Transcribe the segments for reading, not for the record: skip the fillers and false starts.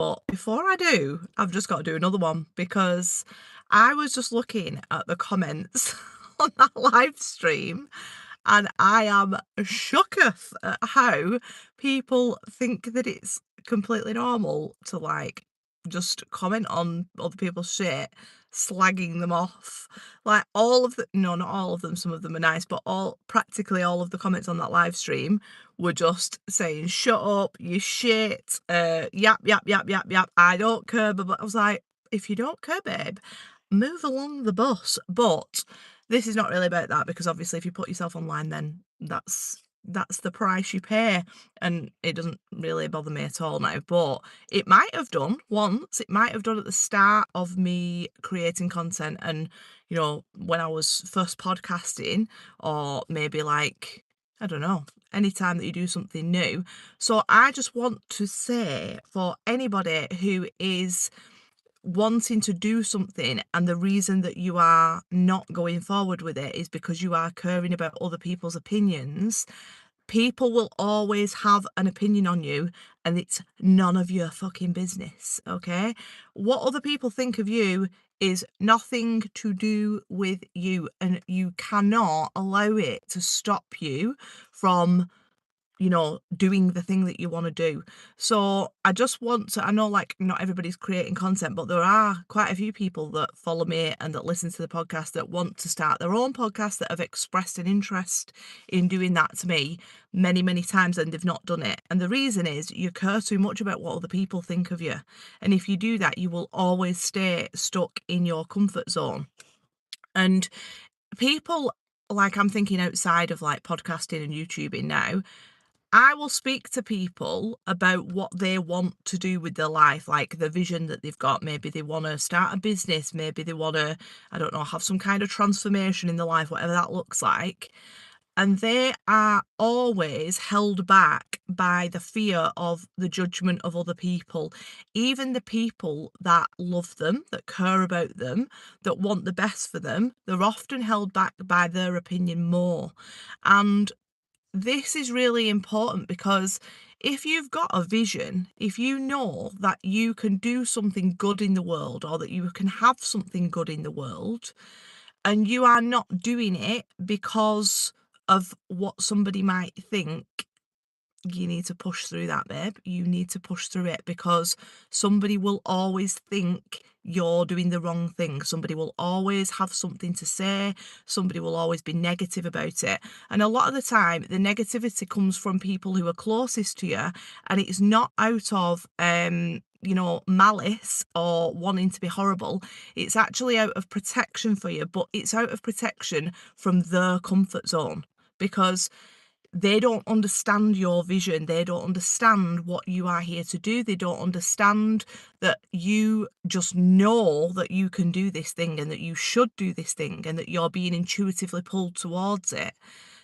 But before I do, I've just got to do another one because I was just looking at the comments on that live stream and I am shooketh at how people think that it's completely normal to like just comment on other people's shit, slagging them off. Like all of the no, not all of them, some of them are nice, but practically all of the comments on that live stream were just saying, shut up, you shit, yap, yap, yap, yap, yap, I don't care. But I was like, if you don't care, babe, move along the bus. But this is not really about that because obviously if you put yourself online, then that's the price you pay, and it doesn't really bother me at all now. But it might have done once, it might have done at the start of me creating content, and when I was first podcasting, or maybe like, I don't know, anytime that you do something new. So I just want to say, for anybody who is wanting to do something and the reason that you are not going forward with it is because you are caring about other people's opinions, people will always have an opinion on you, and it's none of your fucking business, okay? What other people think of you is nothing to do with you, and you cannot allow it to stop you from doing the thing that you want to do. So I just want to, I know like not everybody's creating content, but there are quite a few people that follow me and that listen to the podcast that want to start their own podcast, that have expressed an interest in doing that to me many, many times, and they've not done it. And the reason is you care too much about what other people think of you. And if you do that, you will always stay stuck in your comfort zone. And people, like, I'm thinking outside of like podcasting and YouTubing now, I will speak to people about what they want to do with their life, like the vision that they've got. Maybe they want to start a business, maybe they want to, I don't know, have some kind of transformation in their life, whatever that looks like. And they are always held back by the fear of the judgment of other people, even the people that love them, that care about them, that want the best for them. They're often held back by their opinion more. And this is really important because if you've got a vision, if you know that you can do something good in the world, or that you can have something good in the world, and you are not doing it because of what somebody might think, you need to push through that, babe. You need to push through it, because somebody will always think you're doing the wrong thing. Somebody will always have something to say. Somebody will always be negative about it. And a lot of the time, the negativity comes from people who are closest to you, and it's not out of, malice or wanting to be horrible. It's actually out of protection for you, but it's out of protection from their comfort zone, because they don't understand your vision. They don't understand what you are here to do. They don't understand that you just know that you can do this thing, and that you should do this thing, and that you're being intuitively pulled towards it.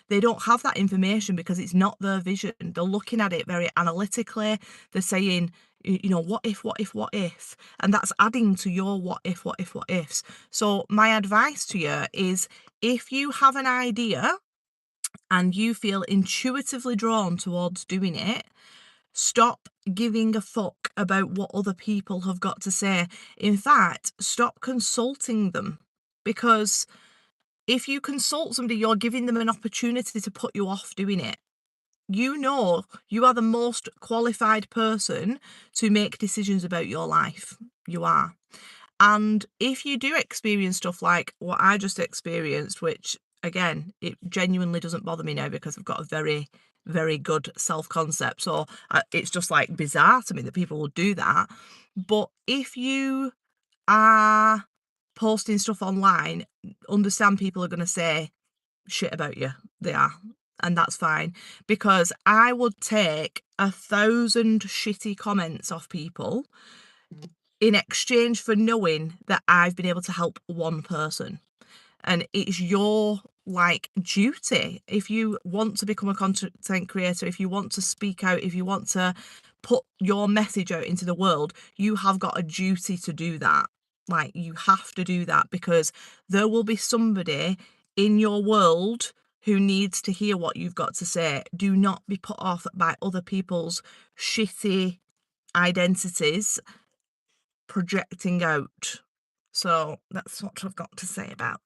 They don't have that information because it's not their vision. They're looking at it very analytically. They're saying, what if, what if, what if? And that's adding to your what if, what if, what ifs. So my advice to you is, if you have an idea and you feel intuitively drawn towards doing it, stop giving a fuck about what other people have got to say. In fact, stop consulting them, because if you consult somebody, you're giving them an opportunity to put you off doing it. You know, you are the most qualified person to make decisions about your life. You are. And if you do experience stuff like what I just experienced, which again, it genuinely doesn't bother me now because I've got a very, very good self concept. So it's just like bizarre to me that people would do that. But if you are posting stuff online, understand people are going to say shit about you. They are. And that's fine, because I would take 1,000 shitty comments off people in exchange for knowing that I've been able to help one person. And it's your like duty, if you want to become a content creator, if you want to speak out, if you want to put your message out into the world, you have got a duty to do that. Like, you have to do that, because there will be somebody in your world who needs to hear what you've got to say. Do not be put off by other people's shitty identities projecting out. So that's what I've got to say about that.